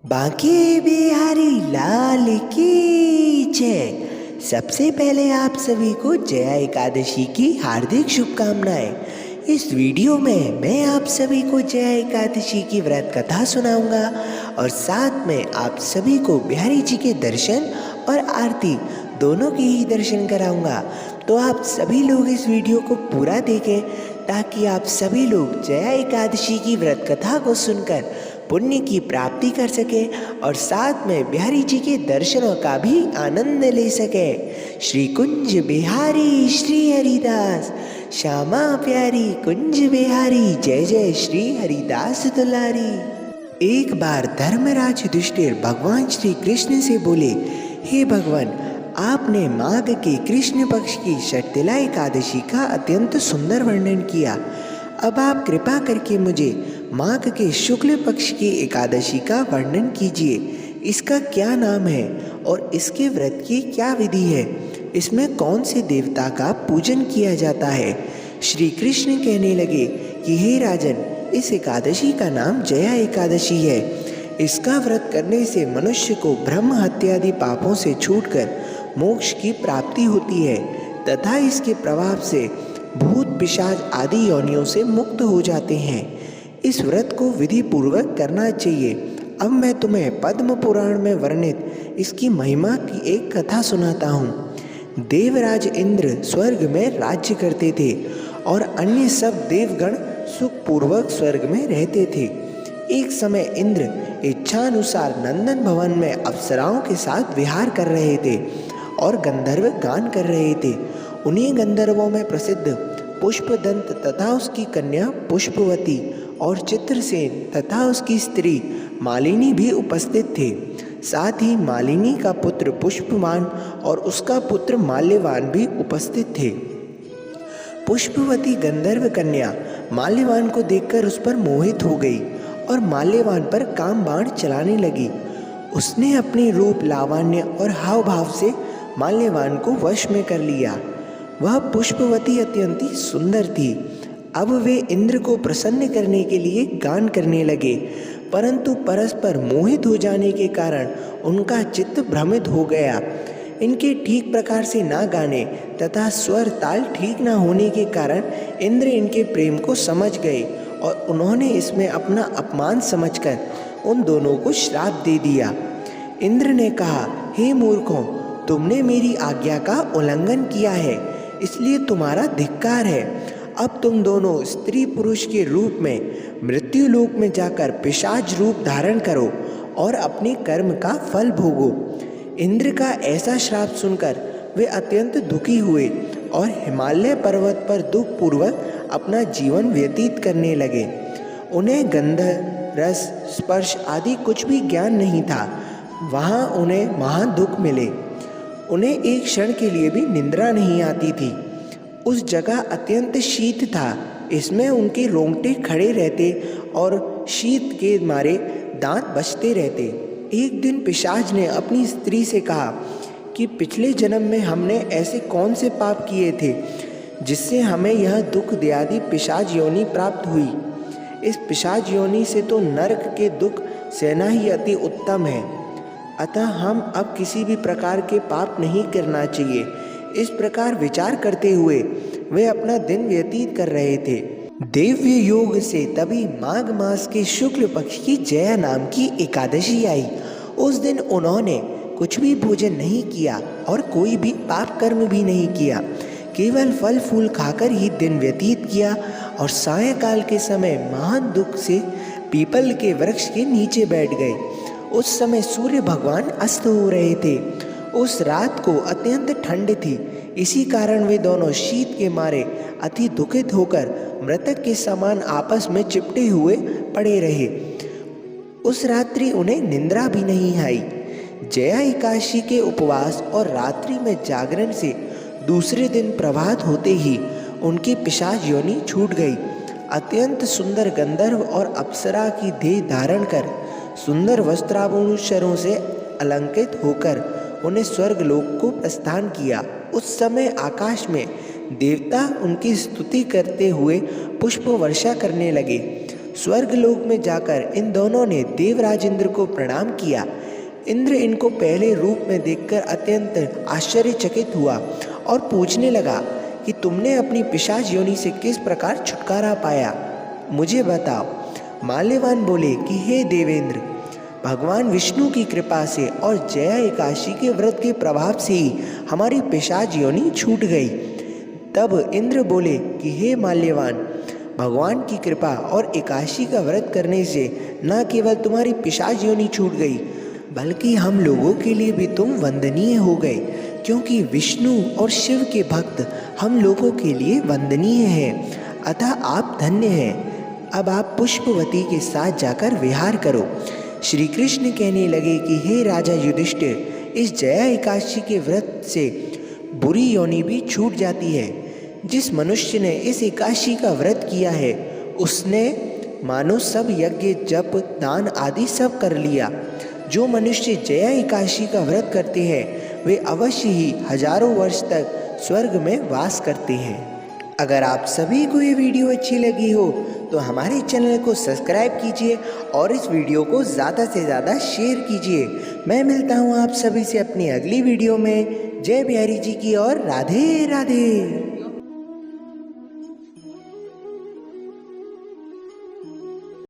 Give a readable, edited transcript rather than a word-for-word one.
बांके बिहारी लाल की जय। सबसे पहले आप सभी को जया एकादशी की हार्दिक शुभकामनाएं। इस वीडियो में मैं आप सभी को जया एकादशी की व्रत कथा सुनाऊंगा और साथ में आप सभी को बिहारी जी के दर्शन और आरती दोनों के ही दर्शन कराऊंगा। तो आप सभी लोग इस वीडियो को पूरा देखें ताकि आप सभी लोग जया एकादशी की व्रत कथा को सुनकर पुण्य की प्राप्ति कर सके और साथ में बिहारी जी के दर्शनों का भी आनंद ले सके। श्री कुंज बिहारी श्री हरिदास, श्यामा प्यारी कुंज बिहारी, जय जय श्री हरिदास दुलारी। एक बार धर्मराज युधिष्ठिर भगवान श्री कृष्ण से बोले, हे भगवान, आपने माघ के कृष्ण पक्ष की षटतिला एकादशी का अत्यंत सुंदर वर्णन किया। अब आप कृपा करके मुझे माघ के शुक्ल पक्ष की एकादशी का वर्णन कीजिए। इसका क्या नाम है और इसके व्रत की क्या विधि है? इसमें कौन से देवता का पूजन किया जाता है? श्री कृष्ण कहने लगे कि हे राजन, इस एकादशी का नाम जया एकादशी है। इसका व्रत करने से मनुष्य को ब्रह्म हत्यादि पापों से छूटकर मोक्ष की प्राप्ति होती है तथा इसके प्रभाव से भूत पिशाच आदि योनियों से मुक्त हो जाते हैं। इस व्रत को विधि पूर्वक करना चाहिए। अब मैं तुम्हें पद्म पुराण में वर्णित इसकी महिमा की एक कथा सुनाता हूँ। देवराज इंद्र स्वर्ग में राज्य करते थे और अन्य सब देवगण सुखपूर्वक स्वर्ग में रहते थे। एक समय इंद्र इच्छानुसार नंदन भवन में अप्सराओं के साथ विहार कर रहे थे और गंधर्व गान कर रहे थे। उन्हीं गंधर्वों में प्रसिद्ध पुष्पदंत तथा उसकी कन्या पुष्पवती और चित्रसेन तथा उसकी स्त्री मालिनी भी उपस्थित थे। साथ ही मालिनी का पुत्र पुष्पमान और उसका पुत्र माल्यवान भी उपस्थित थे। पुष्पवती गंधर्व कन्या माल्यवान को देखकर उस पर मोहित हो गई और माल्यवान पर काम बाण चलाने लगी। उसने अपने रूप, लावण्य और हाव भाव से माल्यवान को वश में कर लिया। वह पुष्पवती अत्यंत ही सुंदर थी। अब वे इंद्र को प्रसन्न करने के लिए गान करने लगे, परंतु परस्पर मोहित हो जाने के कारण उनका चित्त भ्रमित हो गया। इनके ठीक प्रकार से ना गाने तथा स्वर ताल ठीक ना होने के कारण इंद्र इनके प्रेम को समझ गए और उन्होंने इसमें अपना अपमान समझकर उन दोनों को श्राप दे दिया। इंद्र ने कहा, हे मूर्खों, तुमने मेरी आज्ञा का उल्लंघन किया है, इसलिए तुम्हारा धिक्कार है। अब तुम दोनों स्त्री पुरुष के रूप में मृत्यु लोक में जाकर पिशाच रूप धारण करो और अपने कर्म का फल भोगो। इंद्र का ऐसा श्राप सुनकर वे अत्यंत दुखी हुए और हिमालय पर्वत पर दुख पूर्वक अपना जीवन व्यतीत करने लगे। उन्हें गंध, रस, स्पर्श आदि कुछ भी ज्ञान नहीं था। वहाँ उन्हें महान दुख मिले। उन्हें एक क्षण के लिए भी निद्रा नहीं आती थी। उस जगह अत्यंत शीत था। इसमें उनके रोंगटे खड़े रहते और शीत के मारे दांत बजते रहते। एक दिन पिशाच ने अपनी स्त्री से कहा कि पिछले जन्म में हमने ऐसे कौन से पाप किए थे जिससे हमें यह दुख दयादि पिशाच योनि प्राप्त हुई। इस पिशाच योनि से तो नरक के दुख सहना ही अति उत्तम है, अतः हम अब किसी भी प्रकार के पाप नहीं करना चाहिए। इस प्रकार विचार करते हुए वे अपना दिन व्यतीत कर रहे थे। दिव्य योग से तभी माघ मास के शुक्ल पक्ष की जया नाम की एकादशी आई। उस दिन उन्होंने कुछ भी भोजन नहीं किया और कोई भी पाप कर्म भी नहीं किया। केवल फल फूल खाकर ही दिन व्यतीत किया और सायंकाल के समय महान दुख से पीपल के वृक्ष के नीचे बैठ गए। उस समय सूर्य भगवान अस्त हो रहे थे। उस रात को अत्यंत ठंड थी। इसी कारण वे दोनों शीत के मारे अति दुखित होकर मृतक के समान आपस में चिपटे हुए पड़े रहे। उस रात्रि उन्हें निंद्रा भी नहीं आई। जया एकादशी के उपवास और रात्रि में जागरण से दूसरे दिन प्रभात होते ही उनकी पिशाच योनि छूट गई। अत्यंत सुंदर गंधर्व और अप्सरा की देह धारण कर सुंदर वस्त्राभूषणों से अलंकृत होकर उन्हें स्वर्ग लोक को प्रस्थान किया। उस समय आकाश में देवता उनकी स्तुति करते हुए पुष्प वर्षा करने लगे। स्वर्गलोक में जाकर इन दोनों ने देवराज इंद्र को प्रणाम किया। इंद्र इनको पहले रूप में देखकर अत्यंत आश्चर्यचकित हुआ और पूछने लगा कि तुमने अपनी पिशाच योनि से किस प्रकार छुटकारा पाया, मुझे बताओ। माल्यवान बोले कि हे देवेंद्र, भगवान विष्णु की कृपा से और जया एकादशी के व्रत के प्रभाव से ही हमारी पिशाच योनि छूट गई। तब इंद्र बोले कि हे माल्यवान, भगवान की कृपा और एकादशी का व्रत करने से न केवल तुम्हारी पिशाच योनि छूट गई, बल्कि हम लोगों के लिए भी तुम वंदनीय हो गए, क्योंकि विष्णु और शिव के भक्त हम लोगों के लिए वंदनीय हैं। अतः आप धन्य हैं। अब आप पुष्पवती के साथ जाकर विहार करो। श्री कृष्ण कहने लगे कि हे राजा युधिष्ठिर, इस जया एकादशी के व्रत से बुरी योनि भी छूट जाती है। जिस मनुष्य ने इस एकादशी का व्रत किया है, उसने मानो सब यज्ञ जप दान आदि सब कर लिया। जो मनुष्य जया एकादशी का व्रत करते हैं, वे अवश्य ही हजारों वर्ष तक स्वर्ग में वास करते हैं। अगर आप सभी को ये वीडियो अच्छी लगी हो तो हमारे चैनल को सब्सक्राइब कीजिए और इस वीडियो को ज़्यादा से ज़्यादा शेयर कीजिए। मैं मिलता हूँ आप सभी से अपनी अगली वीडियो में। जय बिहारी जी की और राधे राधे।